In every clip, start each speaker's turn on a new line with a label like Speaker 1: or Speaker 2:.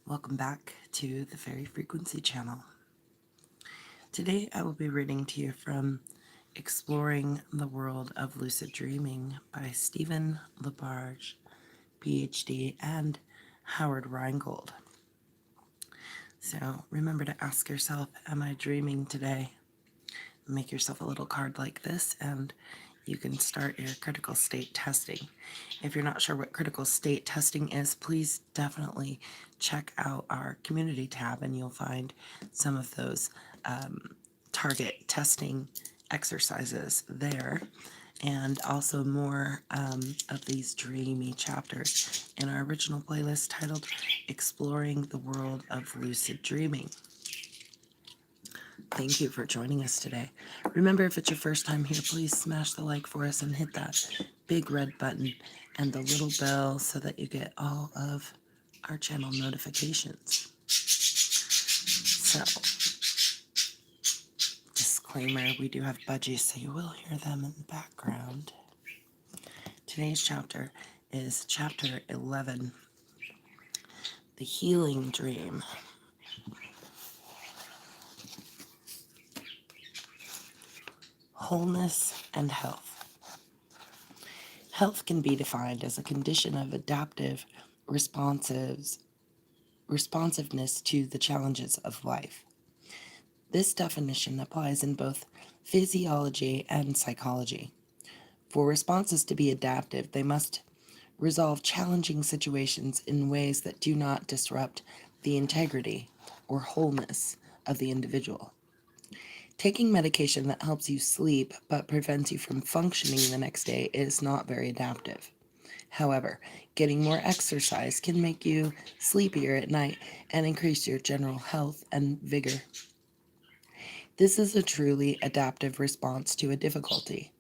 Speaker 1: Welcome back to the Fairy Frequency channel. Today I will be reading to you from Exploring the World of Lucid Dreaming by Stephen LaBerge, Ph.D. and Howard Rheingold. So remember to ask yourself, am I dreaming today? Make yourself a little card like this and you can start your critical state testing. If you're not sure what critical state testing is, please definitely check out our community tab and you'll find some of those target testing exercises there, and also more of these dreamy chapters in our original playlist titled Exploring the World of Lucid Dreaming. Thank you for joining us today. Remember, if it's your first time here, please smash the like for us and hit that big red button and the little bell so that you get all of our channel notifications. So, disclaimer, we do have budgies, so you will hear them in the background. Today's chapter is chapter 11, The Healing Dream. Wholeness and health. Health can be defined as a condition of adaptive responsiveness to the challenges of life. This definition applies in both physiology and psychology. For responses to be adaptive, they must resolve challenging situations in ways that do not disrupt the integrity or wholeness of the individual. Taking medication that helps you sleep but prevents you from functioning the next day is not very adaptive. However, getting more exercise can make you sleepier at night and increase your general health and vigor. This is a truly adaptive response to a difficulty.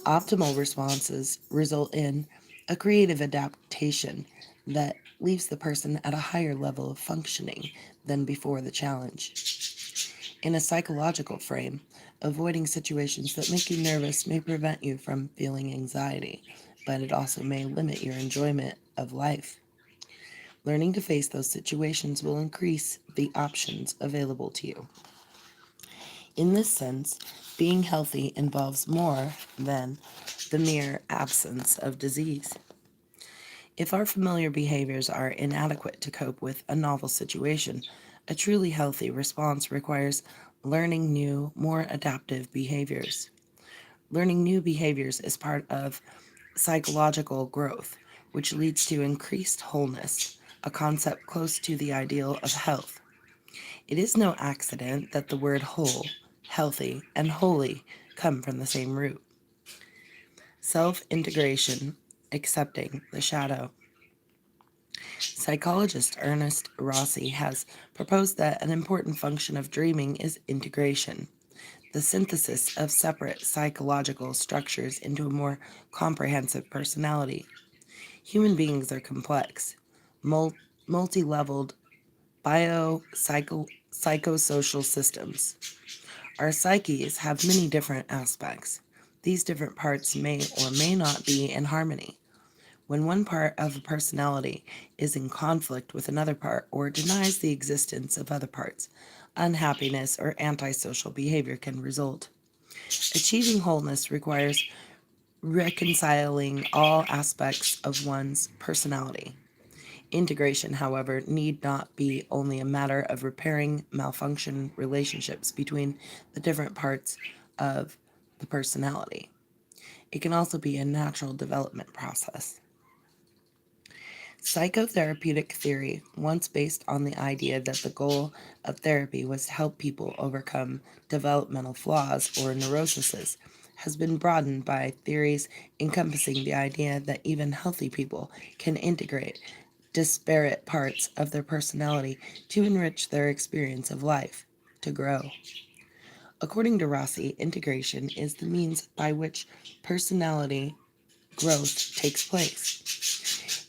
Speaker 1: Optimal responses result in a creative adaptation that leaves the person at a higher level of functioning than before the challenge. In a psychological frame, avoiding situations that make you nervous may prevent you from feeling anxiety, but it also may limit your enjoyment of life. Learning to face those situations will increase the options available to you. In this sense, being healthy involves more than the mere absence of disease. If our familiar behaviors are inadequate to cope with a novel situation, a truly healthy response requires learning new, more adaptive behaviors. Learning new behaviors is part of psychological growth, which leads to increased wholeness, a concept close to the ideal of health. It is no accident that the word whole, healthy, and holy come from the same root. Self-integration, accepting the shadow. Psychologist Ernest Rossi has proposed that an important function of dreaming is integration, the synthesis of separate psychological structures into a more comprehensive personality. Human beings are complex, multi-leveled psychosocial systems. Our psyches have many different aspects. These different parts may or may not be in harmony. When one part of a personality is in conflict with another part or denies the existence of other parts, unhappiness or antisocial behavior can result. Achieving wholeness requires reconciling all aspects of one's personality. Integration, however, need not be only a matter of repairing malfunction relationships between the different parts of the personality. It can also be a natural development process. Psychotherapeutic theory, once based on the idea that the goal of therapy was to help people overcome developmental flaws or neuroses, has been broadened by theories encompassing the idea that even healthy people can integrate disparate parts of their personality to enrich their experience of life, to grow. According to Rossi, integration is the means by which personality growth takes place.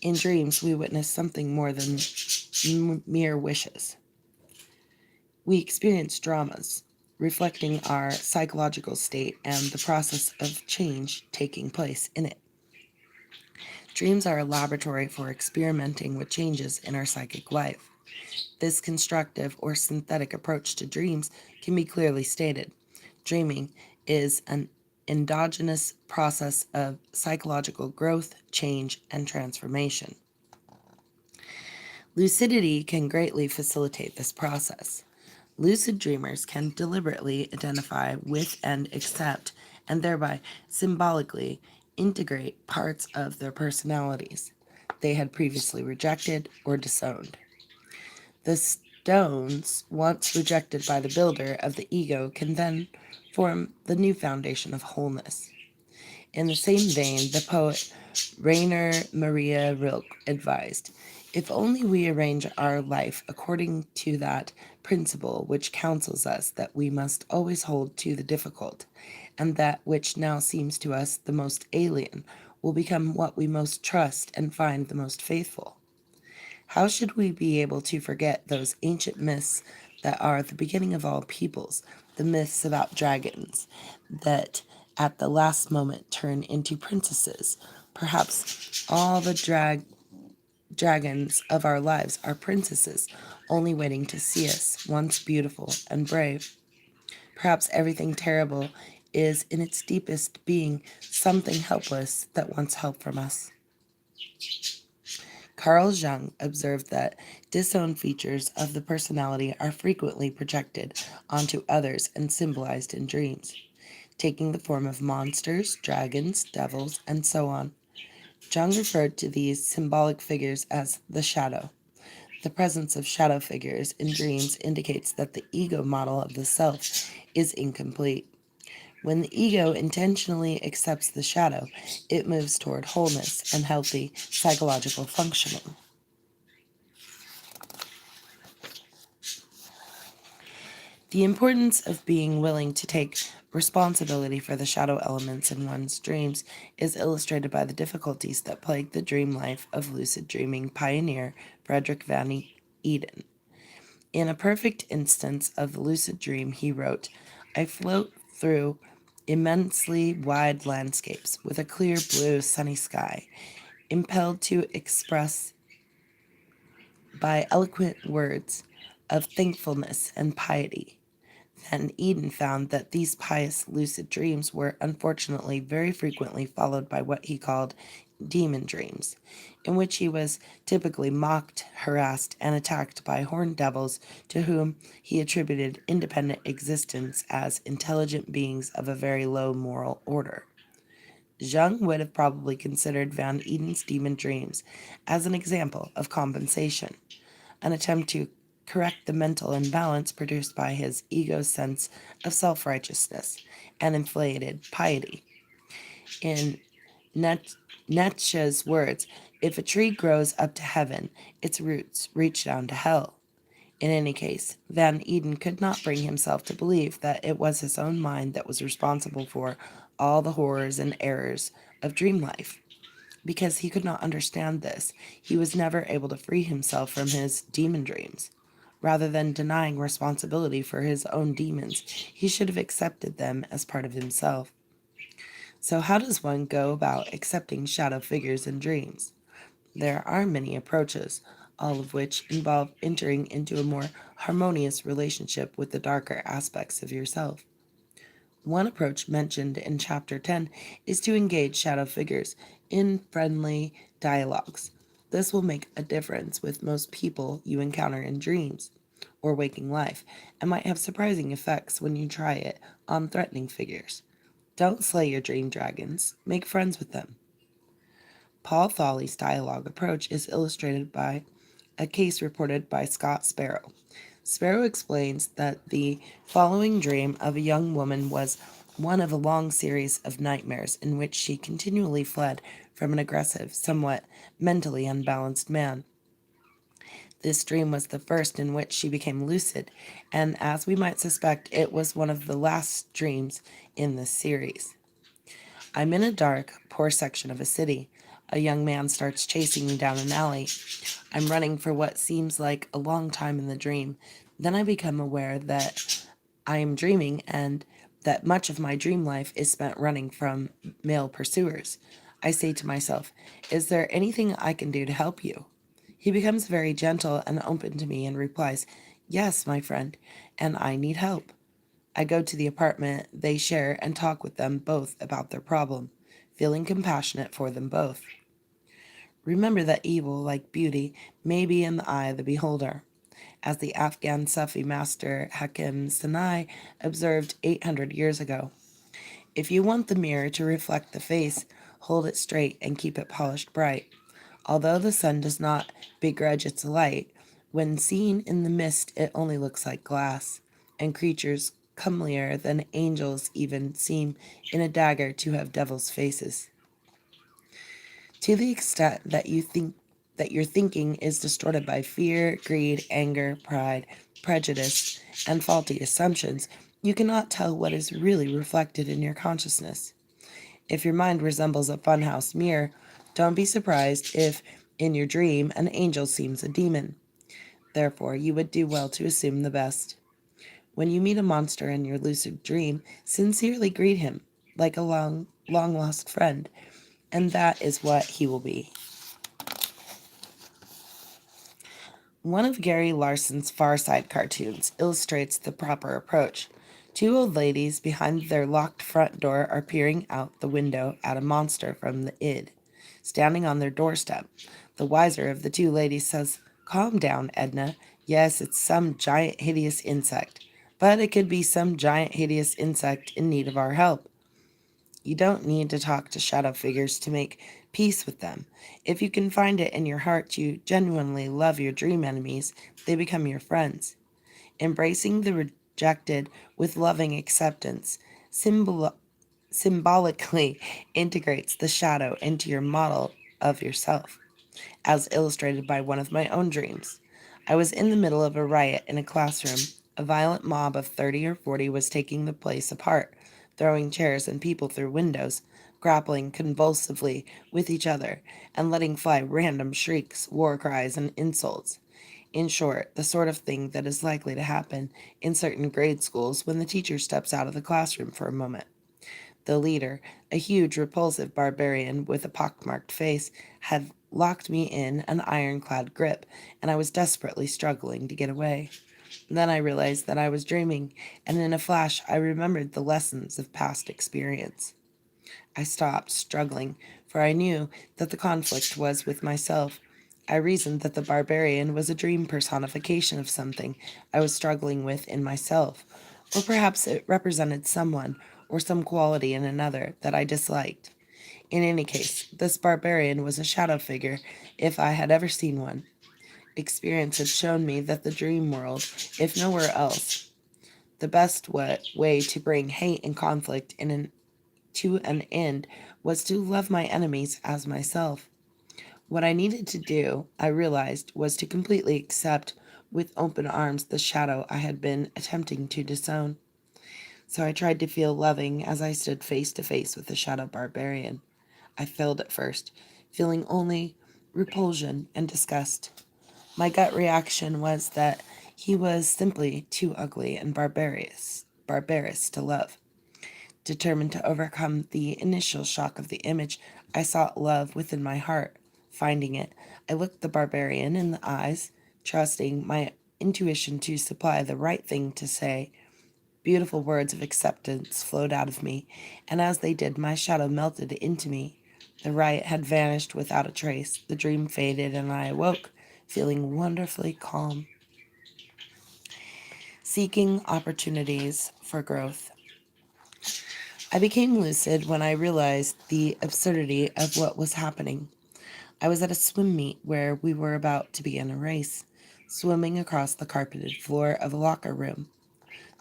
Speaker 1: In dreams, we witness something more than mere wishes. We experience dramas, reflecting our psychological state and the process of change taking place in it. Dreams are a laboratory for experimenting with changes in our psychic life. This constructive or synthetic approach to dreams can be clearly stated. Dreaming is an endogenous process of psychological growth, change, and transformation. Lucidity can greatly facilitate this process. Lucid dreamers can deliberately identify with and accept, and thereby symbolically integrate parts of their personalities they had previously rejected or disowned. The stones, once rejected by the builder of the ego, can then form the new foundation of wholeness. In the same vein, the poet Rainer Maria Rilke advised, "If only we arrange our life according to that principle which counsels us that we must always hold to the difficult, and that which now seems to us the most alien will become what we most trust and find the most faithful." How should we be able to forget those ancient myths that are the beginning of all peoples, the myths about dragons that at the last moment turn into princesses? Perhaps all the dragons of our lives are princesses, only waiting to see us once beautiful and brave. Perhaps everything terrible is in its deepest being something helpless that wants help from us. Carl Jung observed that disowned features of the personality are frequently projected onto others and symbolized in dreams, taking the form of monsters, dragons, devils, and so on. Jung referred to these symbolic figures as the shadow. The presence of shadow figures in dreams indicates that the ego model of the self is incomplete. When the ego intentionally accepts the shadow, it moves toward wholeness and healthy psychological functioning. The importance of being willing to take responsibility for the shadow elements in one's dreams is illustrated by the difficulties that plague the dream life of lucid dreaming pioneer Frederick Van Eden. In a perfect instance of the lucid dream, he wrote, "I float through immensely wide landscapes with a clear blue sunny sky, impelled to express by eloquent words of thankfulness and piety." Van Eden found that these pious lucid dreams were unfortunately very frequently followed by what he called demon dreams, in which he was typically mocked, harassed, and attacked by horned devils to whom he attributed independent existence as intelligent beings of a very low moral order. Jung would have probably considered Van Eden's demon dreams as an example of compensation, an attempt to correct the mental imbalance produced by his ego's sense of self-righteousness and inflated piety. In Nietzsche's words, "If a tree grows up to heaven, its roots reach down to hell." In any case, Van Eden could not bring himself to believe that it was his own mind that was responsible for all the horrors and errors of dream life. Because he could not understand this, he was never able to free himself from his demon dreams. Rather than denying responsibility for his own demons, he should have accepted them as part of himself. So, how does one go about accepting shadow figures in dreams? There are many approaches, all of which involve entering into a more harmonious relationship with the darker aspects of yourself. One approach mentioned in Chapter 10 is to engage shadow figures in friendly dialogues. This will make a difference with most people you encounter in dreams or waking life and might have surprising effects when you try it on threatening figures. Don't slay your dream dragons, make friends with them. Paul Thawley's dialogue approach is illustrated by a case reported by Scott Sparrow. Sparrow explains that the following dream of a young woman was one of a long series of nightmares in which she continually fled from an aggressive, somewhat mentally unbalanced man. This dream was the first in which she became lucid, and as we might suspect, it was one of the last dreams in this series. I'm in a dark, poor section of a city. A young man starts chasing me down an alley. I'm running for what seems like a long time in the dream. Then I become aware that I am dreaming and that much of my dream life is spent running from male pursuers. I say to myself, "Is there anything I can do to help you?" He becomes very gentle and open to me and replies, "Yes, my friend, and I need help." I go to the apartment they share and talk with them both about their problem, feeling compassionate for them both. Remember that evil, like beauty, may be in the eye of the beholder. As the Afghan Sufi master Hakim Sinai observed 800 years ago, if you want the mirror to reflect the face, hold it straight and keep it polished bright. Although the sun does not begrudge its light, when seen in the mist it only looks like glass, and creatures comelier than angels even seem in a dagger to have devils' faces. To the extent that you think that your thinking is distorted by fear, greed, anger, pride, prejudice, and faulty assumptions, you cannot tell what is really reflected in your consciousness. If your mind resembles a funhouse mirror, don't be surprised if, in your dream, an angel seems a demon. Therefore, you would do well to assume the best. When you meet a monster in your lucid dream, sincerely greet him, like a long lost friend, and that is what he will be. One of Gary Larson's Far Side cartoons illustrates the proper approach. Two old ladies behind their locked front door are peering out the window at a monster from the id, standing on their doorstep. The wiser of the two ladies says, "Calm down, Edna. Yes, it's some giant hideous insect, but it could be some giant hideous insect in need of our help. You don't need to talk to shadow figures to make peace with them. If you can find it in your heart to genuinely love your dream enemies, they become your friends. Embracing the rejected with loving acceptance symbolically integrates the shadow into your model of yourself, as illustrated by one of my own dreams. I was in the middle of a riot in a classroom. A violent mob of 30 or 40 was taking the place apart, throwing chairs and people through windows, grappling convulsively with each other, and letting fly random shrieks, war cries, and insults. In short, the sort of thing that is likely to happen in certain grade schools when the teacher steps out of the classroom for a moment. The leader, a huge, repulsive barbarian with a pockmarked face, had locked me in an ironclad grip, and I was desperately struggling to get away. Then I realized that I was dreaming, and in a flash I remembered the lessons of past experience. I stopped struggling, for I knew that the conflict was with myself. I reasoned that the barbarian was a dream personification of something I was struggling with in myself, or perhaps it represented someone or some quality in another that I disliked. In any case, this barbarian was a shadow figure if I had ever seen one. Experience had shown me that the dream world, if nowhere else, the best way to bring hate and conflict to an end was to love my enemies as myself. What I needed to do, I realized, was to completely accept with open arms the shadow I had been attempting to disown. So I tried to feel loving as I stood face to face with the shadow barbarian. I failed at first, feeling only repulsion and disgust. My gut reaction was that he was simply too ugly and barbarous to love. Determined to overcome the initial shock of the image, I sought love within my heart. Finding it, I looked the barbarian in the eyes, trusting my intuition to supply the right thing to say. Beautiful words of acceptance flowed out of me, and as they did, my shadow melted into me. The riot had vanished without a trace. The dream faded, and I awoke, feeling wonderfully calm. Seeking opportunities for growth. I became lucid when I realized the absurdity of what was happening. I was at a swim meet where we were about to begin a race, swimming across the carpeted floor of a locker room.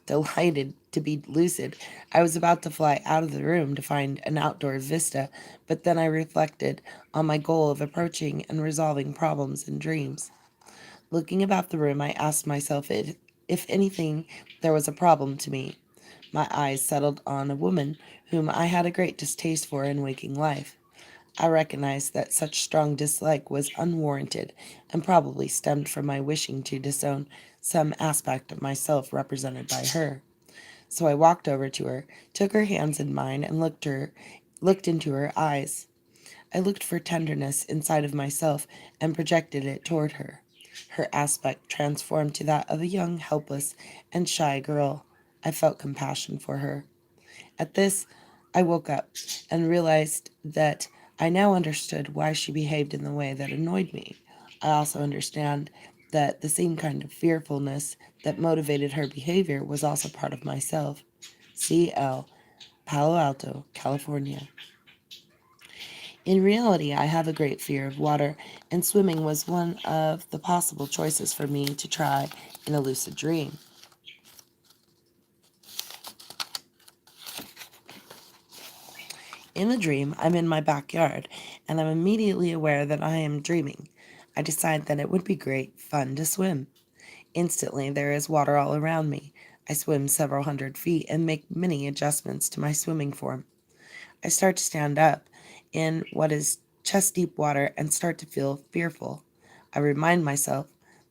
Speaker 1: Delighted to be lucid, I was about to fly out of the room to find an outdoor vista, but then I reflected on my goal of approaching and resolving problems in dreams. Looking about the room, I asked myself if anything, there was a problem to me. My eyes settled on a woman whom I had a great distaste for in waking life. I recognized that such strong dislike was unwarranted and probably stemmed from my wishing to disown some aspect of myself represented by her. So I walked over to her, took her hands in mine, and looked into her eyes. I looked for tenderness inside of myself and projected it toward her. Her aspect transformed to that of a young, helpless, and shy girl. I felt compassion for her. At this, I woke up and realized that I now understood why she behaved in the way that annoyed me. I also understand that the same kind of fearfulness that motivated her behavior was also part of myself. CL, Palo Alto, California. In reality, I have a great fear of water, and swimming was one of the possible choices for me to try in a lucid dream. In the dream, I'm in my backyard, and I'm immediately aware that I am dreaming. I decide that it would be great fun to swim. Instantly, there is water all around me. I swim several hundred feet and make many adjustments to my swimming form. I start to stand up in what is chest deep water and start to feel fearful. I remind myself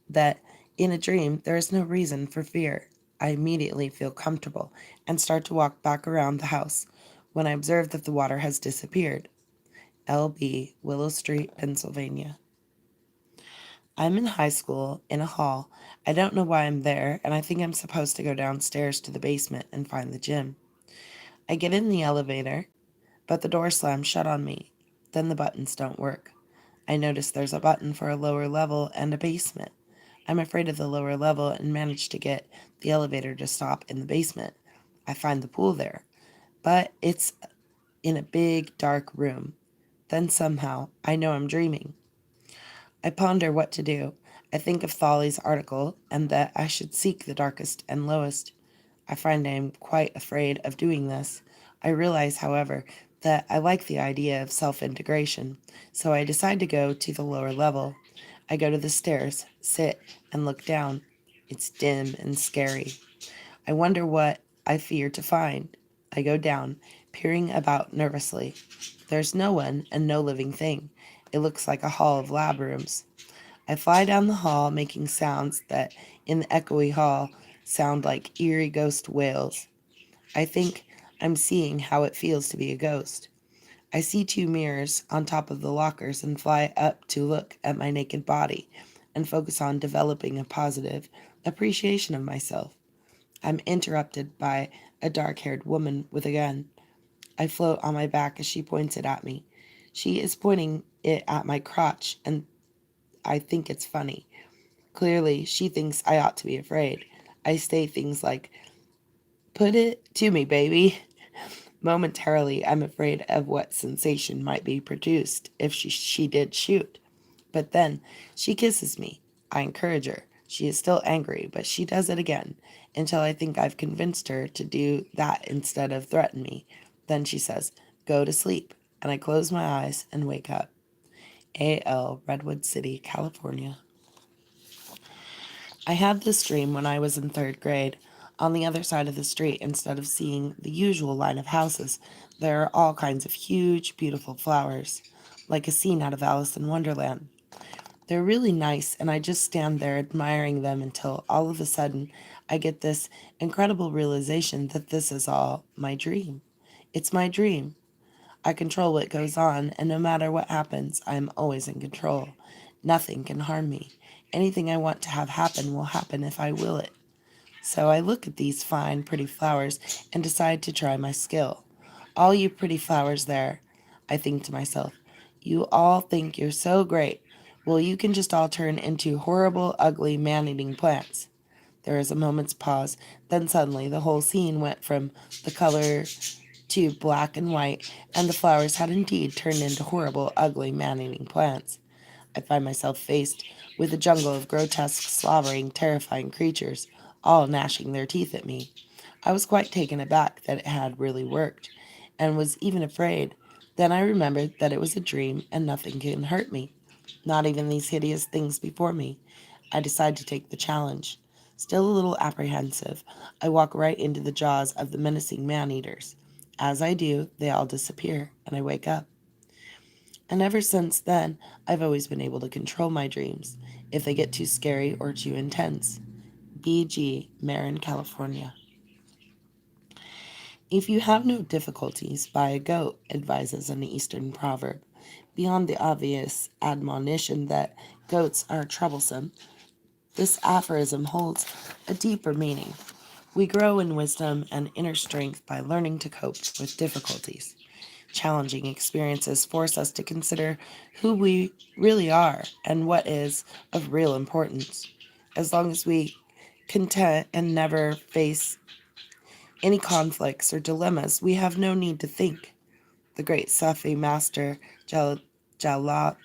Speaker 1: that in a dream there is no reason for fear. I immediately feel comfortable and start to walk back around the house when I observe that the water has disappeared. LB, Willow Street, Pennsylvania. I'm in high school in a hall. I don't know why I'm there, and I think I'm supposed to go downstairs to the basement and find the gym. I get in the elevator, but the door slams shut on me. Then the buttons don't work. I notice there's a button for a lower level and a basement. I'm afraid of the lower level and manage to get the elevator to stop in the basement. I find the pool there, but it's in a big, dark room. Then somehow, I know I'm dreaming. I ponder what to do. I think of Thali's article and that I should seek the darkest and lowest. I find I am quite afraid of doing this. I realize, however, that I like the idea of self-integration, so I decide to go to the lower level. I go to the stairs, sit, and look down. It's dim and scary. I wonder what I fear to find. I go down, peering about nervously. There's no one and no living thing. It looks like a hall of lab rooms. I fly down the hall, making sounds that, in the echoey hall, sound like eerie ghost wails. I think I'm seeing how it feels to be a ghost. I see two mirrors on top of the lockers and fly up to look at my naked body and focus on developing a positive appreciation of myself. I'm interrupted by a dark-haired woman with a gun. I float on my back as she points it at me. She is pointing it at my crotch, and I think it's funny. Clearly, she thinks I ought to be afraid. I say things like, "Put it to me, baby." Momentarily, I'm afraid of what sensation might be produced if she did shoot. But then, she kisses me. I encourage her. She is still angry, but she does it again, until I think I've convinced her to do that instead of threaten me. Then she says, "Go to sleep," and I close my eyes and wake up. A.L. Redwood City, California. I had this dream when I was in third grade. On the other side of the street, instead of seeing the usual line of houses, there are all kinds of huge, beautiful flowers, like a scene out of Alice in Wonderland. They're really nice, and I just stand there admiring them until all of a sudden I get this incredible realization that this is all my dream. It's my dream. I control what goes on, and no matter what happens, I am always in control. Nothing can harm me. Anything I want to have happen will happen if I will it. So I look at these fine, pretty flowers and decide to try my skill. All you pretty flowers there, I think to myself, you all think you're so great. Well, you can just all turn into horrible, ugly, man-eating plants. There is a moment's pause, then suddenly the whole scene went from the color to black and white, and the flowers had indeed turned into horrible, ugly, man-eating plants. I find myself faced with a jungle of grotesque, slobbering, terrifying creatures, all gnashing their teeth at me. I was quite taken aback that it had really worked, and was even afraid. Then I remembered that it was a dream and nothing can hurt me, not even these hideous things before me. I decide to take the challenge. Still a little apprehensive, I walk right into the jaws of the menacing man-eaters. As I do, they all disappear, and I wake up. And ever since then, I've always been able to control my dreams if they get too scary or too intense. B.G., Marin, California. If you have no difficulties, buy a goat, advises an Eastern proverb. Beyond the obvious admonition that goats are troublesome, this aphorism holds a deeper meaning. We grow in wisdom and inner strength by learning to cope with difficulties. Challenging experiences force us to consider who we really are and what is of real importance. As long as we content and never face any conflicts or dilemmas, we have no need to think. The great Sufi master Jal- Jalaluddin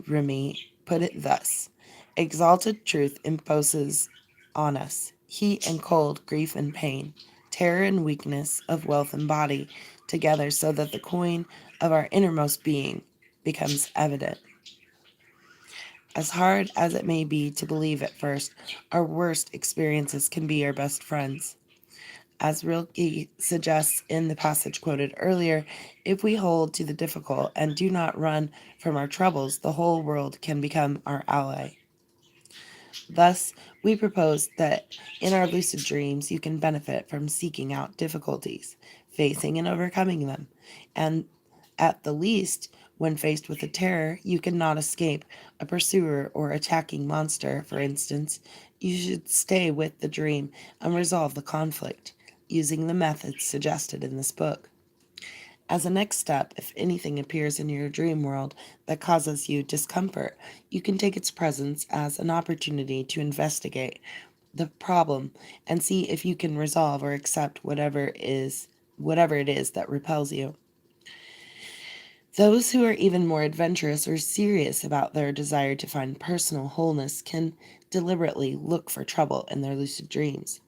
Speaker 1: Rumi put it thus: exalted truth imposes on us heat and cold, grief and pain, terror and weakness of wealth and body, together so that the coin of our innermost being becomes evident. As hard as it may be to believe at first, our worst experiences can be our best friends. As Rilke suggests in the passage quoted earlier, if we hold to the difficult and do not run from our troubles, the whole world can become our ally. Thus, we propose that in our lucid dreams, you can benefit from seeking out difficulties, facing and overcoming them, and at the least, when faced with a terror you cannot escape, a pursuer or attacking monster, for instance, you should stay with the dream and resolve the conflict, using the methods suggested in this book. As a next step, if anything appears in your dream world that causes you discomfort, you can take its presence as an opportunity to investigate the problem and see if you can resolve or accept whatever it is that repels you. Those who are even more adventurous or serious about their desire to find personal wholeness can deliberately look for trouble in their lucid dreams.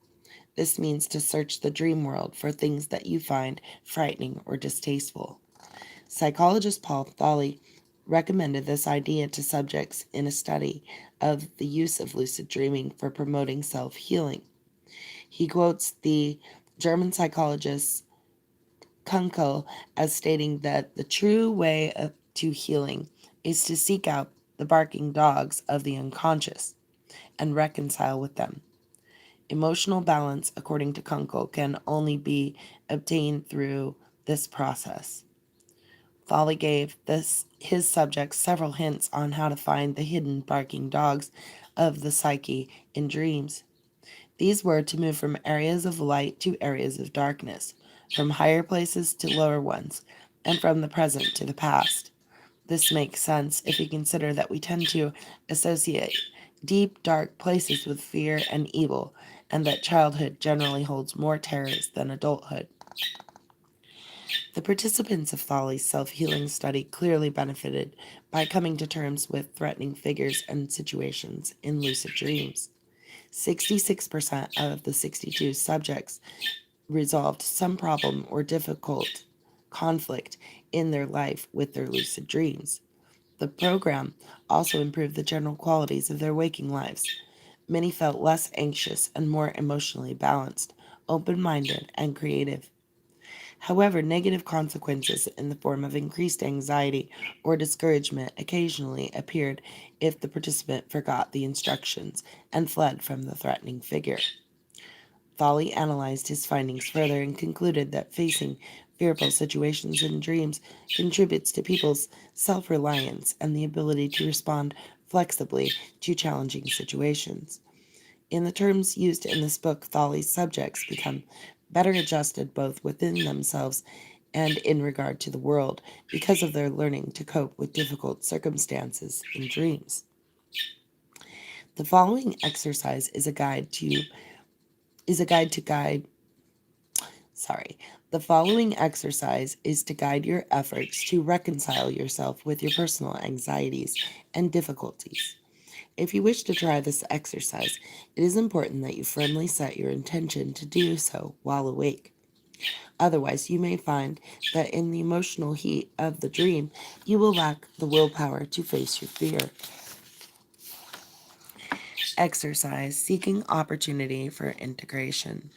Speaker 1: This means to search the dream world for things that you find frightening or distasteful. Psychologist Paul Thorley recommended this idea to subjects in a study of the use of lucid dreaming for promoting self healing. He quotes the German psychologist Kunkel as stating that the true way to healing is to seek out the barking dogs of the unconscious and reconcile with them. Emotional balance, according to Kunkel, can only be obtained through this process. Folly gave his subjects several hints on how to find the hidden barking dogs of the psyche in dreams. These were to move from areas of light to areas of darkness, from higher places to lower ones, and from the present to the past. This makes sense if we consider that we tend to associate deep, dark places with fear and evil, and that childhood generally holds more terrors than adulthood. The participants of Thales' self-healing study clearly benefited by coming to terms with threatening figures and situations in lucid dreams. 66% of the 62 subjects resolved some problem or difficult conflict in their life with their lucid dreams. The program also improved the general qualities of their waking lives. Many felt less anxious and more emotionally balanced, open-minded, and creative. However, negative consequences in the form of increased anxiety or discouragement occasionally appeared if the participant forgot the instructions and fled from the threatening figure. Thali analyzed his findings further and concluded that facing fearful situations in dreams contributes to people's self-reliance and the ability to respond flexibly to challenging situations. In the terms used in this book, Thali's subjects become better adjusted both within themselves and in regard to the world because of their learning to cope with difficult circumstances in dreams. The following exercise is a guide to guide sorry. The following exercise is to guide your efforts to reconcile yourself with your personal anxieties and difficulties. If you wish to try this exercise, it is important that you firmly set your intention to do so while awake. Otherwise, you may find that in the emotional heat of the dream, you will lack the willpower to face your fear. Exercise seeking opportunity for integration.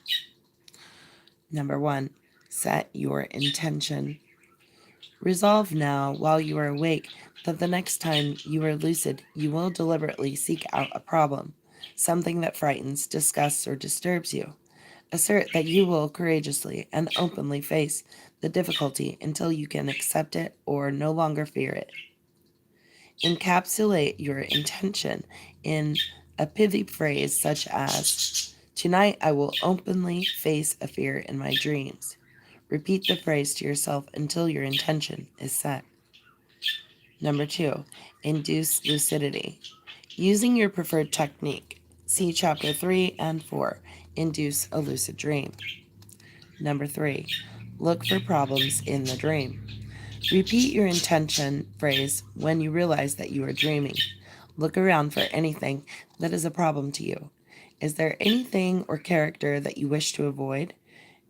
Speaker 1: Number 1, set your intention. Resolve now, while you are awake, that the next time you are lucid, you will deliberately seek out a problem, something that frightens, disgusts, or disturbs you. Assert that you will courageously and openly face the difficulty until you can accept it or no longer fear it. Encapsulate your intention in a pithy phrase such as, "Tonight I will openly face a fear in my dreams." Repeat the phrase to yourself until your intention is set. Number 2, induce lucidity. Using your preferred technique, see Chapter 3 and 4, Induce a Lucid Dream. Number 3, look for problems in the dream. Repeat your intention phrase when you realize that you are dreaming. Look around for anything that is a problem to you. Is there anything or character that you wish to avoid?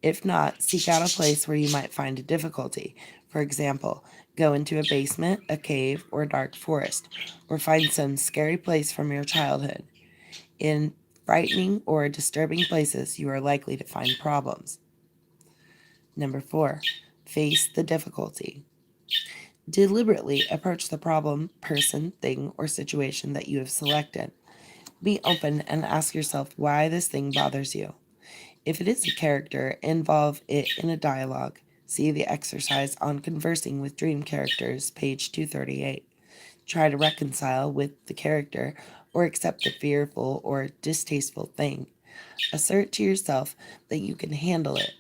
Speaker 1: If not, seek out a place where you might find a difficulty. For example, go into a basement, a cave, or a dark forest, or find some scary place from your childhood. In frightening or disturbing places, you are likely to find problems. Number 4, face the difficulty. Deliberately approach the problem, person, thing, or situation that you have selected. Be open and ask yourself why this thing bothers you. If it is a character, involve it in a dialogue. See the exercise on conversing with dream characters, page 238. Try to reconcile with the character or accept the fearful or distasteful thing. Assert to yourself that you can handle it.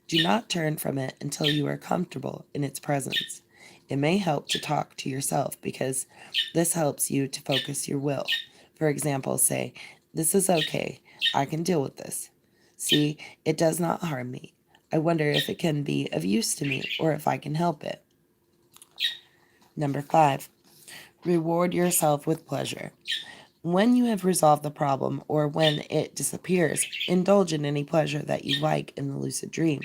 Speaker 1: Do not turn from it until you are comfortable in its presence. It may help to talk to yourself because this helps you to focus your will. For example, say, "This is okay. I can deal with this. See, it does not harm me. I wonder if it can be of use to me or if I can help it." Number 5, reward yourself with pleasure. When you have resolved the problem or when it disappears, indulge in any pleasure that you like in the lucid dream.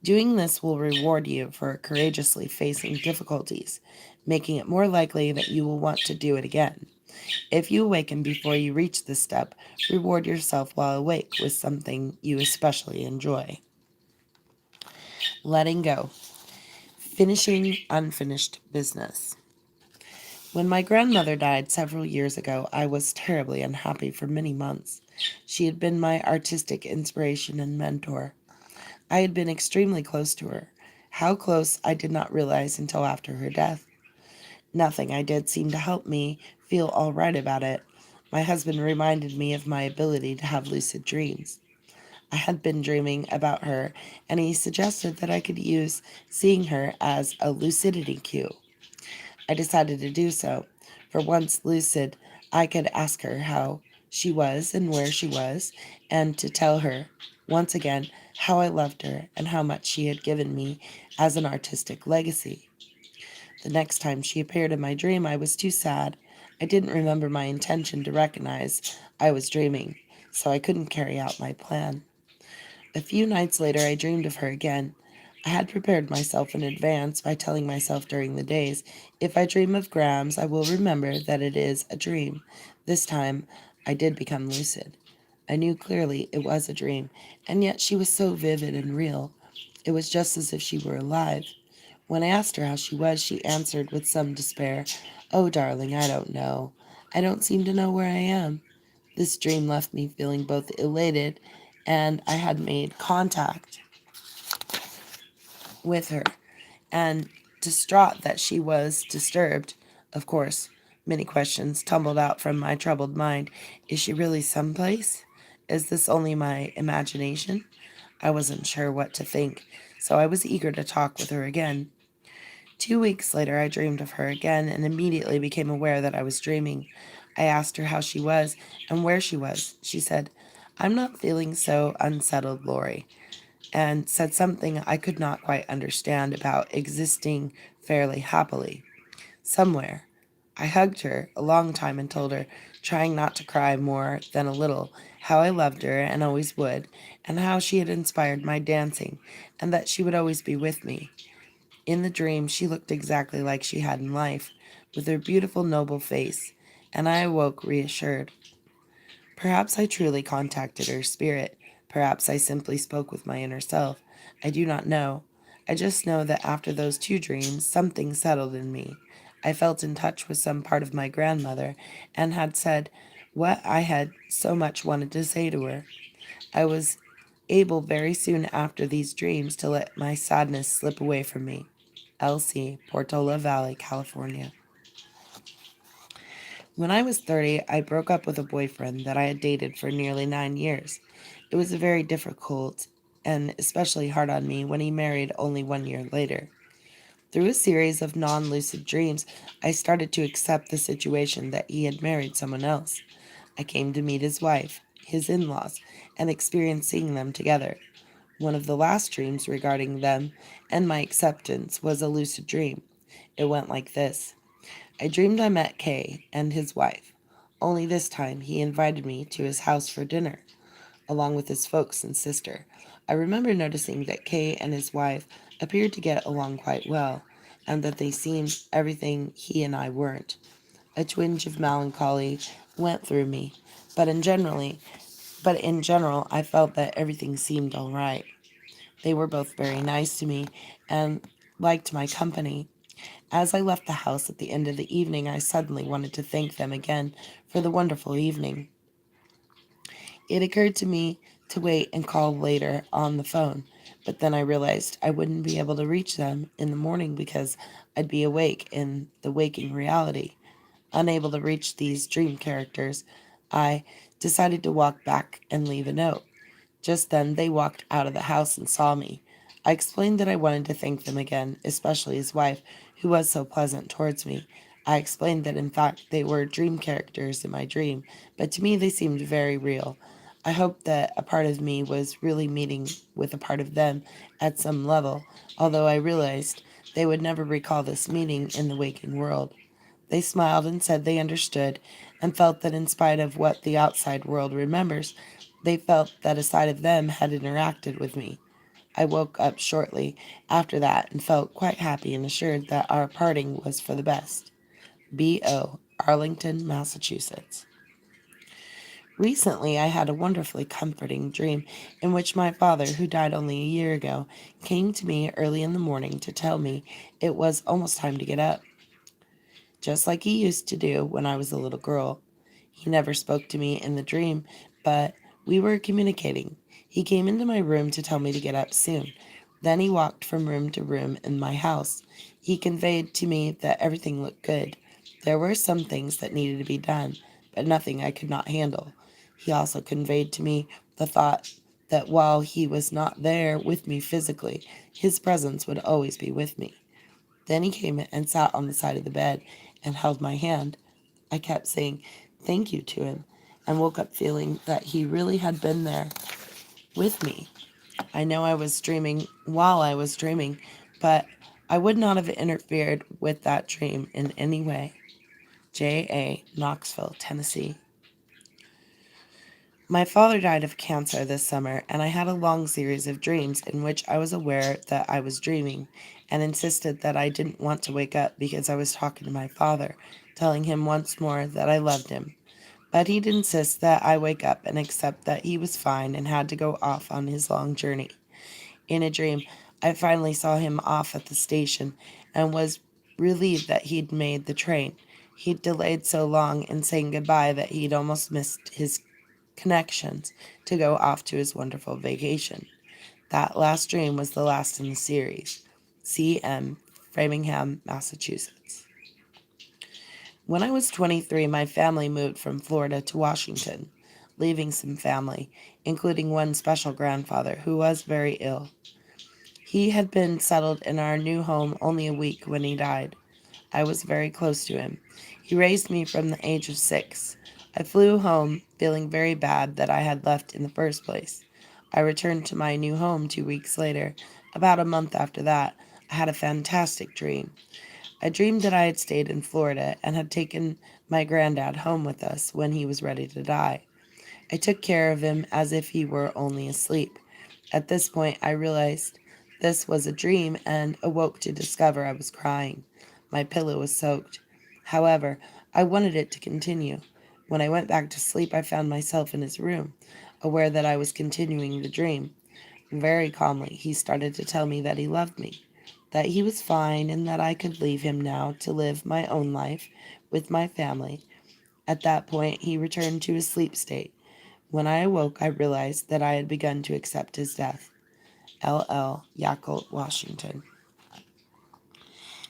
Speaker 1: Doing this will reward you for courageously facing difficulties, making it more likely that you will want to do it again. If you awaken before you reach this step, reward yourself while awake with something you especially enjoy. Letting go. Finishing unfinished business. When my grandmother died several years ago, I was terribly unhappy for many months. She had been my artistic inspiration and mentor. I had been extremely close to her. How close I did not realize until after her death. Nothing I did seemed to help me feel all right about it. My husband reminded me of my ability to have lucid dreams. I had been dreaming about her, and he suggested that I could use seeing her as a lucidity cue. I decided to do so. For once lucid, I could ask her how she was and where she was, and to tell her, once again, how I loved her and how much she had given me as an artistic legacy. The next time she appeared in my dream, I was too sad. I didn't remember my intention to recognize I was dreaming, so I couldn't carry out my plan. A few nights later, I dreamed of her again. I had prepared myself in advance by telling myself during the days, "If I dream of Grams, I will remember that it is a dream." This time, I did become lucid. I knew clearly it was a dream, and yet she was so vivid and real. It was just as if she were alive. When I asked her how she was, she answered with some despair, "Oh, darling, I don't know. I don't seem to know where I am." This dream left me feeling both elated and I had made contact with her, and distraught that she was disturbed. Of course, many questions tumbled out from my troubled mind. Is she really someplace? Is this only my imagination? I wasn't sure what to think, so I was eager to talk with her again. 2 weeks later, I dreamed of her again and immediately became aware that I was dreaming. I asked her how she was and where she was. She said, "I'm not feeling so unsettled, Lori," and said something I could not quite understand about existing fairly happily somewhere. I hugged her a long time and told her, trying not to cry more than a little, how I loved her and always would, and how she had inspired my dancing, and that she would always be with me. In the dream, she looked exactly like she had in life, with her beautiful, noble face, and I awoke reassured. Perhaps I truly contacted her spirit. Perhaps I simply spoke with my inner self. I do not know. I just know that after those 2 dreams, something settled in me. I felt in touch with some part of my grandmother and had said what I had so much wanted to say to her. I was able very soon after these dreams to let my sadness slip away from me. LC, Portola Valley, California. When I was 30, I broke up with a boyfriend that I had dated for nearly 9 years. It was very difficult and especially hard on me when he married only 1 year later. Through a series of non lucid dreams, I started to accept the situation that he had married someone else. I came to meet his wife, his in laws, and experience seeing them together. One of the last dreams regarding them and my acceptance was a lucid dream. It went like this. I dreamed I met Kay and his wife. Only this time he invited me to his house for dinner, along with his folks and sister. I remember noticing that Kay and his wife appeared to get along quite well, and that they seemed everything he and I weren't. A twinge of melancholy went through me, but in general, I felt that everything seemed all right. They were both very nice to me and liked my company. As I left the house at the end of the evening, I suddenly wanted to thank them again for the wonderful evening. It occurred to me to wait and call later on the phone, but then I realized I wouldn't be able to reach them in the morning because I'd be awake in the waking reality. Unable to reach these dream characters, I decided to walk back and leave a note. Just then, they walked out of the house and saw me. I explained that I wanted to thank them again, especially his wife, who was so pleasant towards me. I explained that in fact they were dream characters in my dream, but to me they seemed very real. I hoped that a part of me was really meeting with a part of them at some level, although I realized they would never recall this meeting in the waking world. They smiled and said they understood and felt that in spite of what the outside world remembers, they felt that a side of them had interacted with me. I woke up shortly after that and felt quite happy and assured that our parting was for the best. B.O., Arlington, Massachusetts. Recently, I had a wonderfully comforting dream in which my father, who died only a year ago, came to me early in the morning to tell me it was almost time to get up, just like he used to do when I was a little girl. He never spoke to me in the dream, but we were communicating. He came into my room to tell me to get up soon. Then he walked from room to room in my house. He conveyed to me that everything looked good. There were some things that needed to be done, but nothing I could not handle. He also conveyed to me the thought that while he was not there with me physically, his presence would always be with me. Then he came and sat on the side of the bed and held my hand. I kept saying thank you to him and woke up feeling that he really had been there with me. I know I was dreaming while I was dreaming, but I would not have interfered with that dream in any way. J.A., Knoxville, Tennessee. My father died of cancer this summer, and I had a long series of dreams in which I was aware that I was dreaming and insisted that I didn't want to wake up because I was talking to my father, telling him once more that I loved him. But he'd insist that I wake up and accept that he was fine and had to go off on his long journey. In a dream, I finally saw him off at the station and was relieved that he'd made the train. He'd delayed so long in saying goodbye that he'd almost missed his connections to go off to his wonderful vacation. That last dream was the last in the series. C.M., Framingham, Massachusetts. When I was 23, my family moved from Florida to Washington, leaving some family, including one special grandfather who was very ill. He had been settled in our new home only a week when he died. I was very close to him. He raised me from the age of 6. I flew home feeling very bad that I had left in the first place. I returned to my new home 2 weeks later. About a month after that, I had a fantastic dream. I dreamed that I had stayed in Florida and had taken my granddad home with us when he was ready to die. I took care of him as if he were only asleep. At this point, I realized this was a dream and awoke to discover I was crying. My pillow was soaked. However, I wanted it to continue. When I went back to sleep, I found myself in his room, aware that I was continuing the dream. Very calmly, he started to tell me that he loved me, that he was fine, and that I could leave him now to live my own life with my family. At that point, he returned to his sleep state. When I awoke, I realized that I had begun to accept his death. L.L. Yakult, Washington.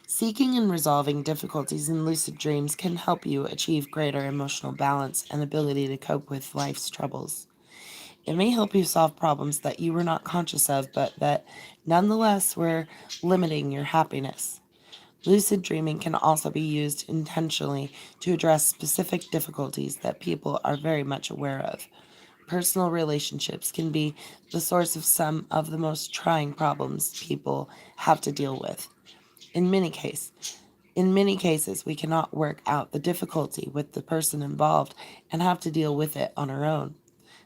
Speaker 1: Seeking and resolving difficulties in lucid dreams can help you achieve greater emotional balance and ability to cope with life's troubles. It may help you solve problems that you were not conscious of, but that nonetheless were limiting your happiness. Lucid dreaming can also be used intentionally to address specific difficulties that people are very much aware of. Personal relationships can be the source of some of the most trying problems people have to deal with. In many cases, we cannot work out the difficulty with the person involved and have to deal with it on our own.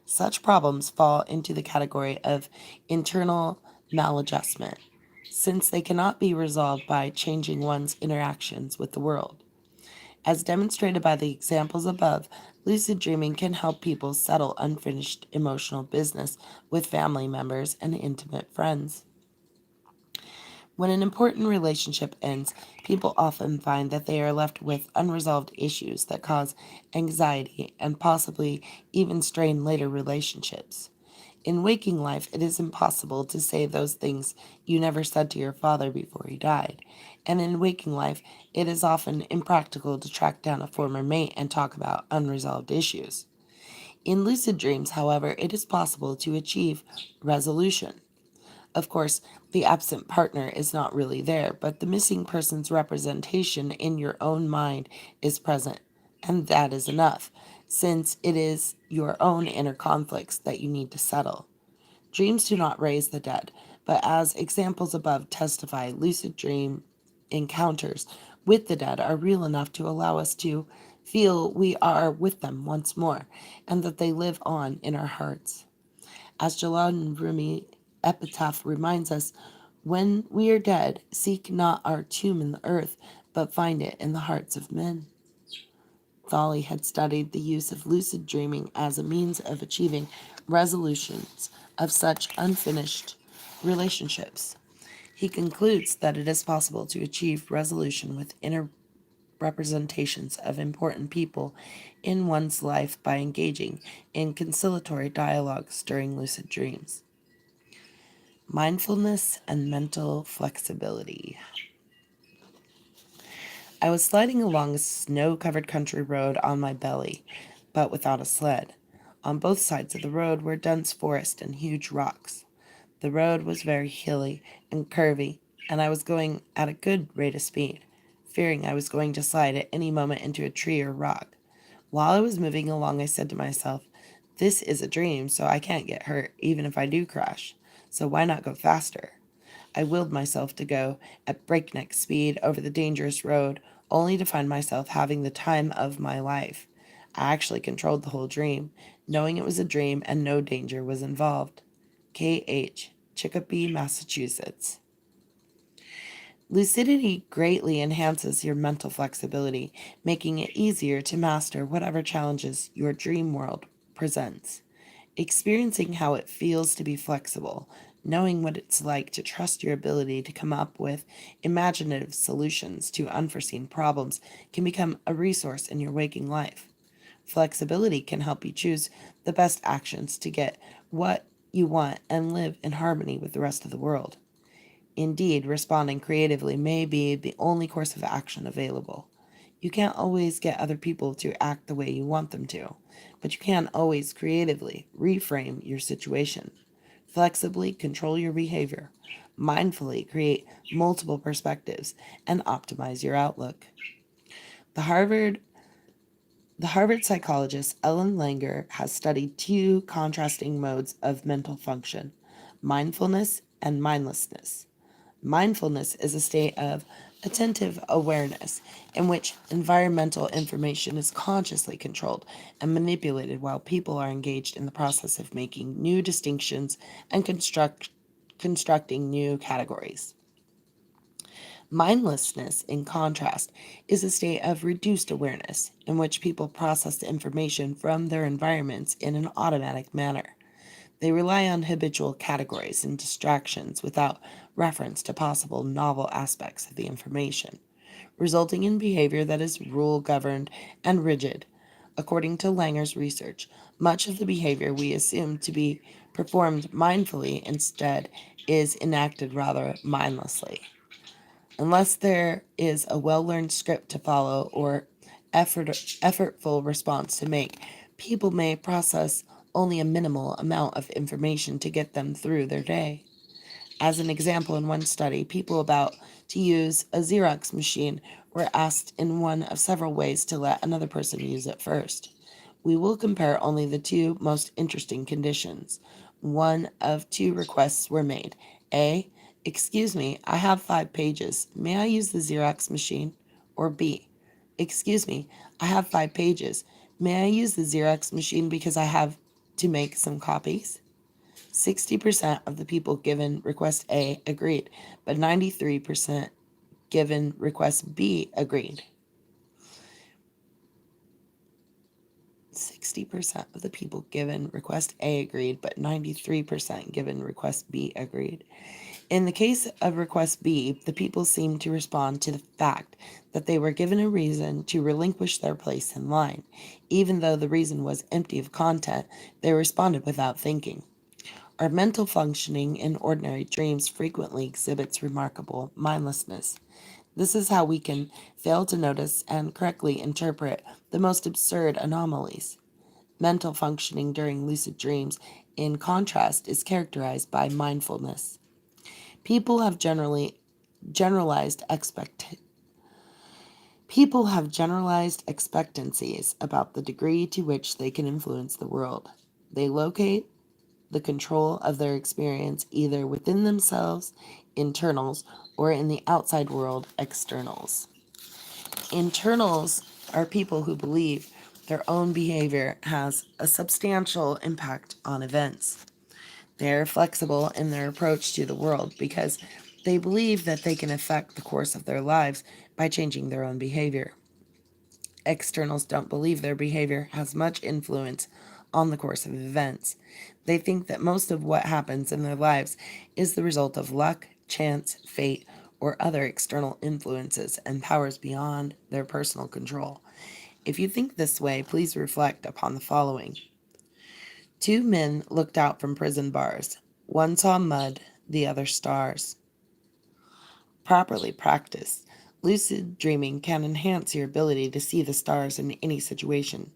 Speaker 1: Such problems fall into the category of internal maladjustment, since they cannot be resolved by changing one's interactions with the world. As demonstrated by the examples above, lucid dreaming can help people settle unfinished emotional business with family members and intimate friends. When an important relationship ends, people often find that they are left with unresolved issues that cause anxiety and possibly even strain later relationships. In waking life, it is impossible to say those things you never said to your father before he died. And in waking life, it is often impractical to track down a former mate and talk about unresolved issues. In lucid dreams, however, it is possible to achieve resolution. Of course, the absent partner is not really there, but the missing person's representation in your own mind is present, and that is enough, since it is your own inner conflicts that you need to settle. Dreams do not raise the dead, but as examples above testify, lucid dream encounters with the dead are real enough to allow us to feel we are with them once more, and that they live on in our hearts. As Jalal Rumi epitaph reminds us, when we are dead, seek not our tomb in the earth, but find it in the hearts of men. Thali had studied the use of lucid dreaming as a means of achieving resolutions of such unfinished relationships. He concludes that it is possible to achieve resolution with inner representations of important people in one's life by engaging in conciliatory dialogues during lucid dreams. Mindfulness and mental flexibility. I was sliding along a snow-covered country road on my belly, but without a sled. On both sides of the road were dense forest and huge rocks. The road was very hilly and curvy, and I was going at a good rate of speed, fearing I was going to slide at any moment into a tree or rock. While I was moving along, I said to myself, "This is a dream, so I can't get hurt, even if I do crash. So why not go faster?" I willed myself to go at breakneck speed over the dangerous road, only to find myself having the time of my life. I actually controlled the whole dream, knowing it was a dream and no danger was involved. K.H., Chicopee, Massachusetts. Lucidity greatly enhances your mental flexibility, making it easier to master whatever challenges your dream world presents. Experiencing how it feels to be flexible, knowing what it's like to trust your ability to come up with imaginative solutions to unforeseen problems can become a resource in your waking life. Flexibility can help you choose the best actions to get what you want and live in harmony with the rest of the world. Indeed, responding creatively may be the only course of action available. You can't always get other people to act the way you want them to, but you can always creatively reframe your situation. Flexibly control your behavior. Mindfully create multiple perspectives and optimize your outlook. The Harvard the Harvard psychologist Ellen Langer has studied two contrasting modes of mental function: mindfulness and mindlessness. Mindfulness is a state of attentive awareness in which environmental information is consciously controlled and manipulated while people are engaged in the process of making new distinctions and constructing new categories. Mindlessness, in contrast, is a state of reduced awareness in which people process the information from their environments in an automatic manner. They rely on habitual categories and distractions without reference to possible novel aspects of the information, resulting in behavior that is rule governed and rigid. According to Langer's research, much of the behavior we assume to be performed mindfully instead is enacted rather mindlessly. Unless there is a well-learned script to follow or effortful response to make, people may process only a minimal amount of information to get them through their day. As an example, in one study, people about to use a Xerox machine were asked in one of several ways to let another person use it first. We will compare only the two most interesting conditions. One of two requests were made. A. Excuse me, I have 5 pages. May I use the Xerox machine? Or B. Excuse me, I have 5 pages. May I use the Xerox machine because I have to make some copies? 60% of the people given request A agreed, but 93% given request B agreed. 60% of the people given request A agreed, but 93% given request B agreed. In the case of request B, the people seemed to respond to the fact that they were given a reason to relinquish their place in line. Even though the reason was empty of content, they responded without thinking. Our mental functioning in ordinary dreams frequently exhibits remarkable mindlessness. This is how we can fail to notice and correctly interpret the most absurd anomalies. Mental functioning during lucid dreams, in contrast, is characterized by mindfulness. People have generalized expect People have generalized expectancies about the degree to which they can influence the world. They locate the control of their experience either within themselves, internals, or in the outside world, externals. Internals are people who believe their own behavior has a substantial impact on events. They are flexible in their approach to the world because they believe that they can affect the course of their lives by changing their own behavior. Externals don't believe their behavior has much influence on the course of events. They think that most of what happens in their lives is the result of luck, chance, fate, or other external influences and powers beyond their personal control. If you think this way, please reflect upon the following. Two men looked out from prison bars. One saw mud, the other stars. Properly practiced, lucid dreaming can enhance your ability to see the stars in any situation,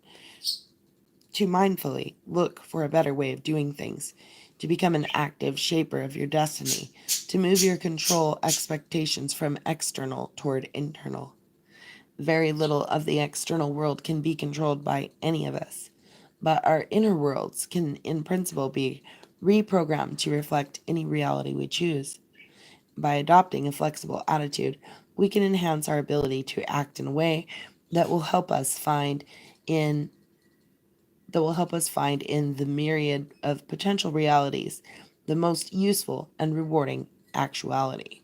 Speaker 1: to mindfully look for a better way of doing things, to become an active shaper of your destiny, to move your control expectations from external toward internal. Very little of the external world can be controlled by any of us, but our inner worlds can, in principle, be reprogrammed to reflect any reality we choose. By adopting a flexible attitude, we can enhance our ability to act in a way that will help us find in the myriad of potential realities the most useful and rewarding actuality.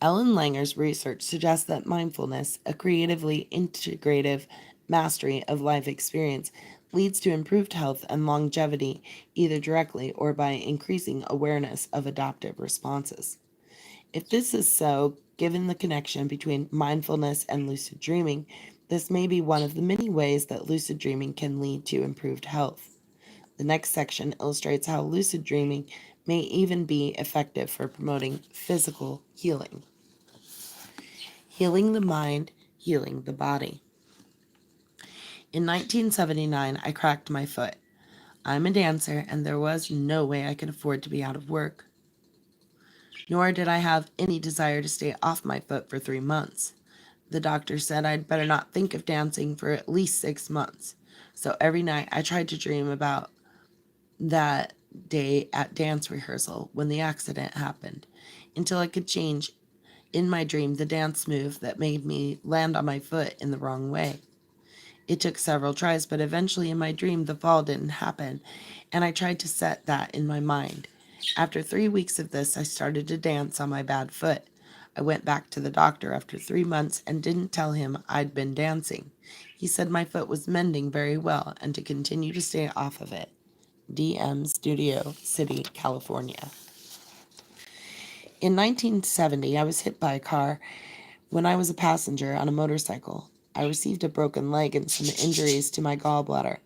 Speaker 1: Ellen Langer's research suggests that mindfulness, a creatively integrative mastery of life experience, leads to improved health and longevity either directly or by increasing awareness of adaptive responses. If this is so, given the connection between mindfulness and lucid dreaming, this may be one of the many ways that lucid dreaming can lead to improved health. The next section illustrates how lucid dreaming may even be effective for promoting physical healing. Healing the mind, healing the body. In 1979, I cracked my foot. I'm a dancer, and there was no way I could afford to be out of work. Nor did I have any desire to stay off my foot for 3 months. The doctor said I'd better not think of dancing for at least 6 months. So every night I tried to dream about that day at dance rehearsal when the accident happened, until I could change in my dream the dance move that made me land on my foot in the wrong way. It took several tries, but eventually in my dream the fall didn't happen, and I tried to set that in my mind. After 3 weeks of this, I started to dance on my bad foot. I went back to the doctor after 3 months and didn't tell him I'd been dancing. He said my foot was mending very well and to continue to stay off of it. DM Studio City, California. In 1970, I was hit by a car when I was a passenger on a motorcycle. I received a broken leg and some injuries to my gallbladder.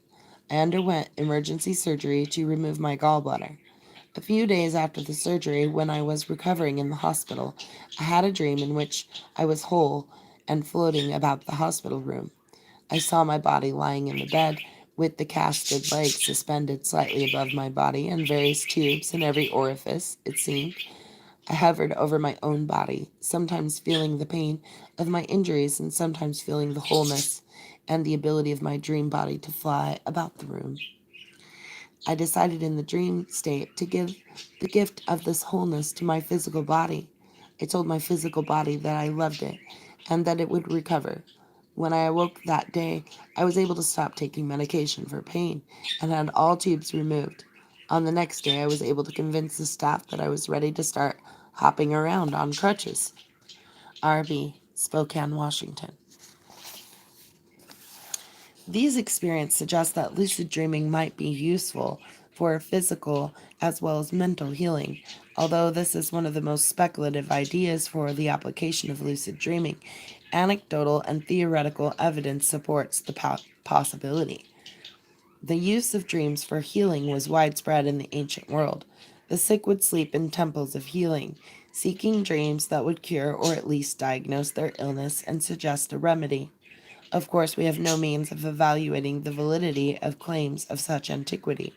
Speaker 1: I underwent emergency surgery to remove my gallbladder. A few days after the surgery, when I was recovering in the hospital, I had a dream in which I was whole and floating about the hospital room. I saw my body lying in the bed, with the casted legs suspended slightly above my body and various tubes in every orifice, it seemed. I hovered over my own body, sometimes feeling the pain of my injuries and sometimes feeling the wholeness and the ability of my dream body to fly about the room. I decided in the dream state to give the gift of this wholeness to my physical body. I told my physical body that I loved it and that it would recover. When I awoke that day, I was able to stop taking medication for pain and had all tubes removed. On the next day, I was able to convince the staff that I was ready to start hopping around on crutches. R.B., Spokane, Washington. These experiences suggest that lucid dreaming might be useful for physical as well as mental healing. Although this is one of the most speculative ideas for the application of lucid dreaming, anecdotal and theoretical evidence supports the possibility. The use of dreams for healing was widespread in the ancient world. The sick would sleep in temples of healing, seeking dreams that would cure or at least diagnose their illness and suggest a remedy. Of course, we have no means of evaluating the validity of claims of such antiquity.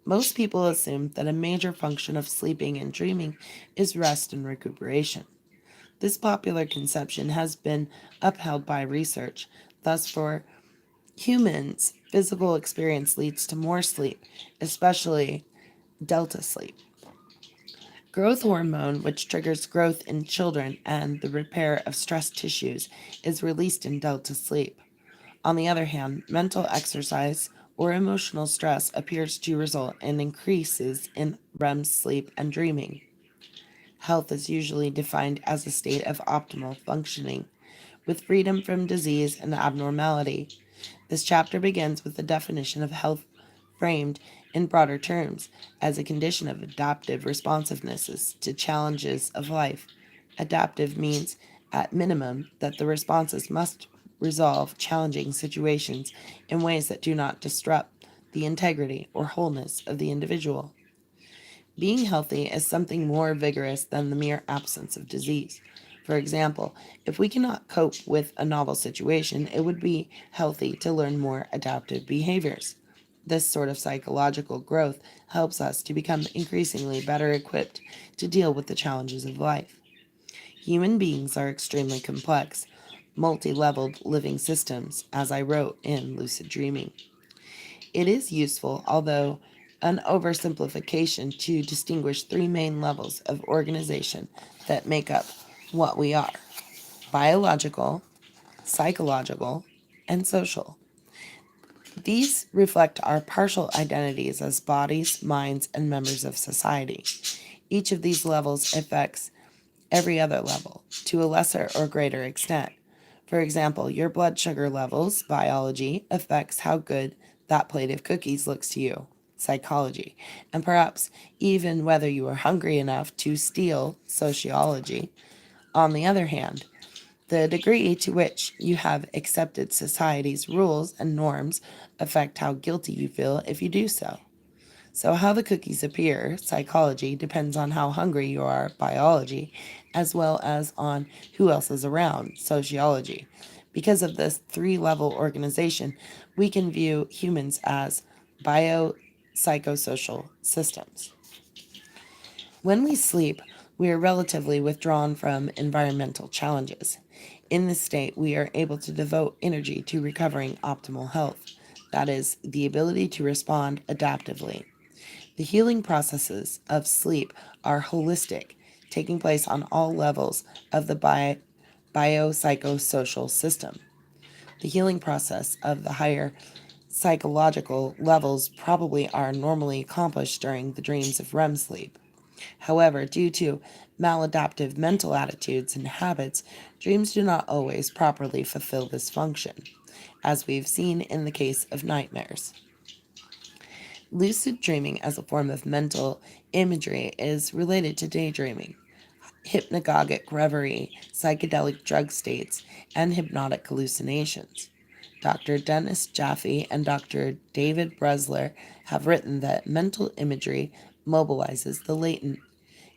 Speaker 1: Most people assume that a major function of sleeping and dreaming is rest and recuperation. This popular conception has been upheld by research. Thus, for humans, physical experience leads to more sleep, especially delta sleep. Growth hormone, which triggers growth in children and the repair of stressed tissues, is released in delta sleep. On the other hand, mental exercise or emotional stress appears to result in increases in REM sleep and dreaming. Health is usually defined as a state of optimal functioning, with freedom from disease and abnormality. This chapter begins with the definition of health framed in broader terms as a condition of adaptive responsiveness to challenges of life. Adaptive means, at minimum, that the responses must resolve challenging situations in ways that do not disrupt the integrity or wholeness of the individual. Being healthy is something more vigorous than the mere absence of disease. For example, if we cannot cope with a novel situation, it would be healthy to learn more adaptive behaviors. This sort of psychological growth helps us to become increasingly better equipped to deal with the challenges of life. Human beings are extremely complex, multi-leveled living systems, as I wrote in Lucid Dreaming. It is useful, although an oversimplification, to distinguish three main levels of organization that make up what we are: biological, psychological, and social. These reflect our partial identities as bodies, minds, and members of society. Each of these levels affects every other level to a lesser or greater extent. For example, your blood sugar levels, biology, affects how good that plate of cookies looks to you, psychology, and perhaps even whether you are hungry enough to steal, sociology. On the other hand, the degree to which you have accepted society's rules and norms affect how guilty you feel if you do so. So, how the cookies appear, psychology, depends on how hungry you are, biology, as well as on who else is around, sociology. Because of this three-level organization, we can view humans as biopsychosocial systems. When we sleep, we are relatively withdrawn from environmental challenges. In this state, we are able to devote energy to recovering optimal health, that is, the ability to respond adaptively. The healing processes of sleep are holistic, taking place on all levels of the biopsychosocial system. The healing process of the higher psychological levels probably are normally accomplished during the dreams of REM sleep. However, due to maladaptive mental attitudes and habits, dreams do not always properly fulfill this function, as we've seen in the case of nightmares. Lucid dreaming as a form of mental imagery is related to daydreaming. hypnagogic reverie, psychedelic drug states, and hypnotic hallucinations. Dr. Dennis Jaffe and Dr. David Bresler have written that mental imagery mobilizes the latent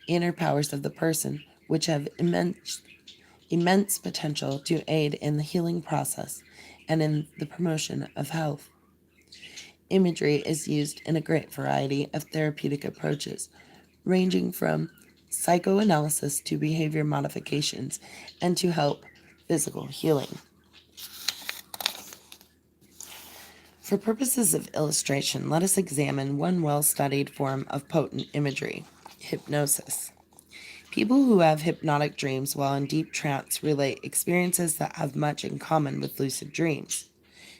Speaker 1: inner powers of the person, which have immense potential to aid in the healing process and in the promotion of health. Imagery is used in a great variety of therapeutic approaches, ranging from psychoanalysis to behavior modifications and to help physical healing. For purposes of illustration, let us examine one well-studied form of potent imagery, hypnosis. People who have hypnotic dreams while in deep trance relate experiences that have much in common with lucid dreams.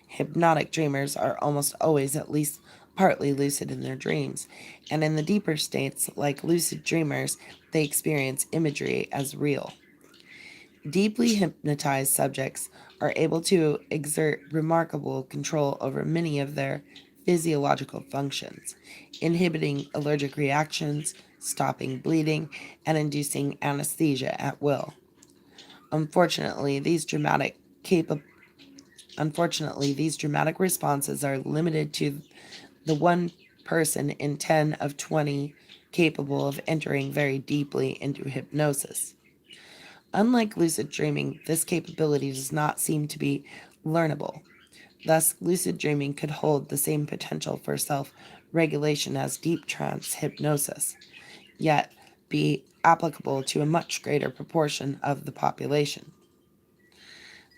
Speaker 1: Hypnotic dreamers are almost always at least partly lucid in their dreams, and in the deeper states, like lucid dreamers, they experience imagery as real. Deeply hypnotized subjects are able to exert remarkable control over many of their physiological functions, inhibiting allergic reactions, stopping bleeding, and inducing anesthesia at will. Unfortunately, these dramatic capa- these dramatic responses are limited to the one person in 10 of 20 capable of entering very deeply into hypnosis. Unlike lucid dreaming, this capability does not seem to be learnable. Thus, lucid dreaming could hold the same potential for self regulation as deep trance hypnosis, yet be applicable to a much greater proportion of the population.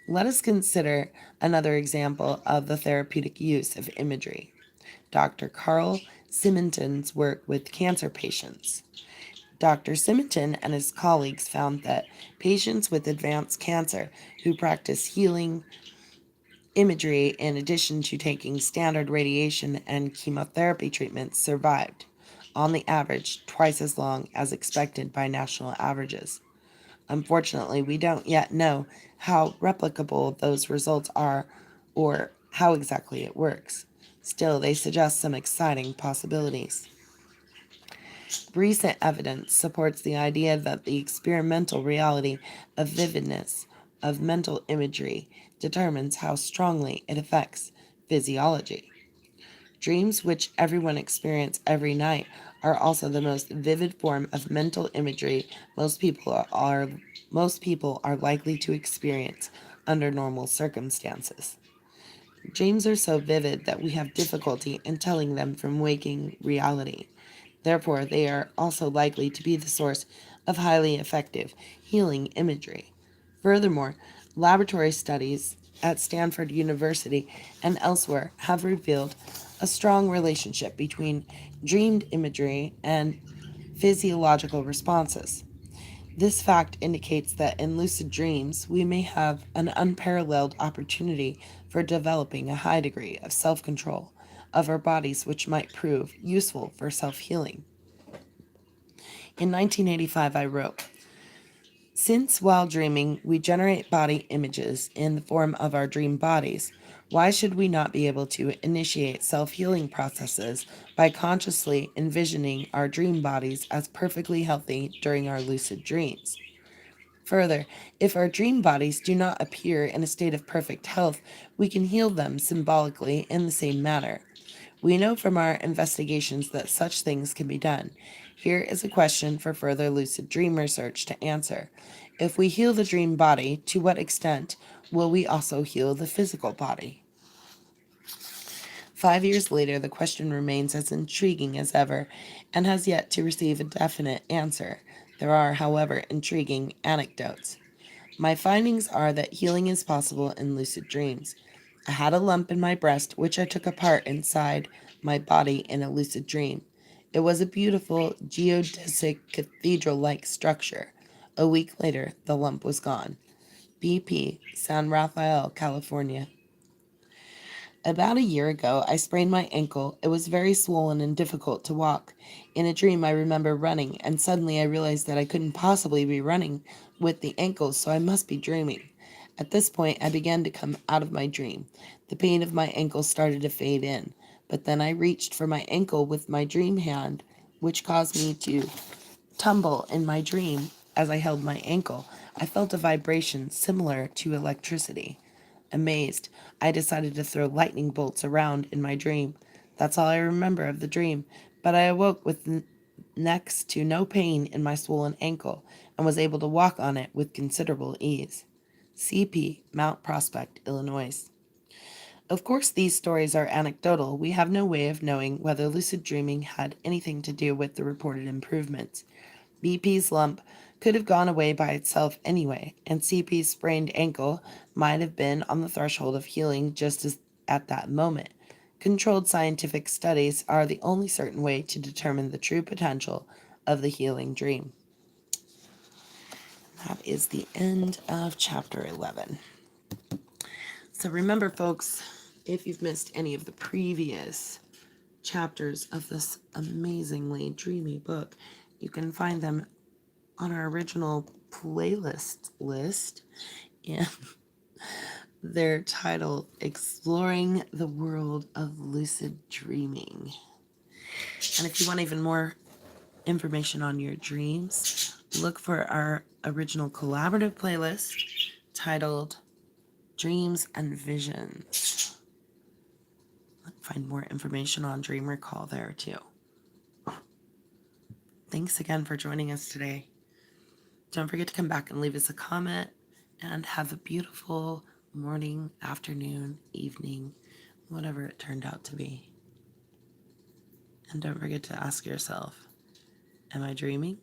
Speaker 1: Let us consider another example of the therapeutic use of imagery. Dr. Carl Simonton's work with cancer patients. Dr. Simonton and his colleagues found that patients with advanced cancer who practice healing imagery in addition to taking standard radiation and chemotherapy treatments survived, on the average, twice as long as expected by national averages. Unfortunately, we don't yet know how replicable those results are or how exactly it works. Still, they suggest some exciting possibilities. Recent evidence supports the idea that the experimental reality of vividness of mental imagery determines how strongly it affects physiology. Dreams, which everyone experiences every night, are also the most vivid form of mental imagery most people are likely to experience under normal circumstances. Dreams are so vivid that we have difficulty in telling them from waking reality. Therefore, they are also likely to be the source of highly effective healing imagery. Furthermore, laboratory studies at Stanford University and elsewhere have revealed a strong relationship between dreamed imagery and physiological responses. This fact indicates that in lucid dreams, we may have an unparalleled opportunity for developing a high degree of self control of our bodies, which might prove useful for self healing. In 1985, I wrote, "Since while dreaming we generate body images in the form of our dream bodies, why should we not be able to initiate self healing processes by consciously envisioning our dream bodies as perfectly healthy during our lucid dreams? Further, if our dream bodies do not appear in a state of perfect health, we can heal them symbolically in the same manner. We know from our investigations that such things can be done. Here is a question for further lucid dream research to answer. If we heal the dream body, to what extent will we also heal the physical body?" 5 years later, the question remains as intriguing as ever and has yet to receive a definite answer. There are, however, intriguing anecdotes. My findings are that healing is possible in lucid dreams. I had a lump in my breast which I took apart inside my body in a lucid dream. It was a beautiful geodesic cathedral-like structure. A week later, the lump was gone. BP, San Rafael, California. About a year ago, I sprained my ankle. It was very swollen and difficult to walk. In a dream, I remember running, and suddenly I realized that I couldn't possibly be running with the ankle, so I must be dreaming. At this point, I began to come out of my dream. The pain of my ankle started to fade in, but then I reached for my ankle with my dream hand, which caused me to tumble in my dream as I held my ankle, I felt a vibration similar to electricity. Amazed, I decided to throw lightning bolts around in my dream. That's all I remember of the dream, but I awoke with next to no pain in my swollen ankle and was able to walk on it with considerable ease. CP, Mount Prospect, Illinois. Of course, these stories are anecdotal. We have no way of knowing whether lucid dreaming had anything to do with the reported improvements. BP's lump could have gone away by itself anyway, and CP's sprained ankle might have been on the threshold of healing just as at that moment. Controlled scientific studies are the only certain way to determine the true potential of the healing dream. That is the end of chapter 11. So remember, folks, if you've missed any of the previous chapters of this amazingly dreamy book, you can find them on our original playlist list, and they're titled Exploring the World of Lucid Dreaming. And if you want even more information on your dreams, look for our original collaborative playlist titled Dreams and Visions. Find more information on Dream Recall there too. Thanks again for joining us today. Don't forget to come back and leave us a comment, and have a beautiful morning, afternoon, evening, whatever it turned out to be. And don't forget to ask yourself, am I dreaming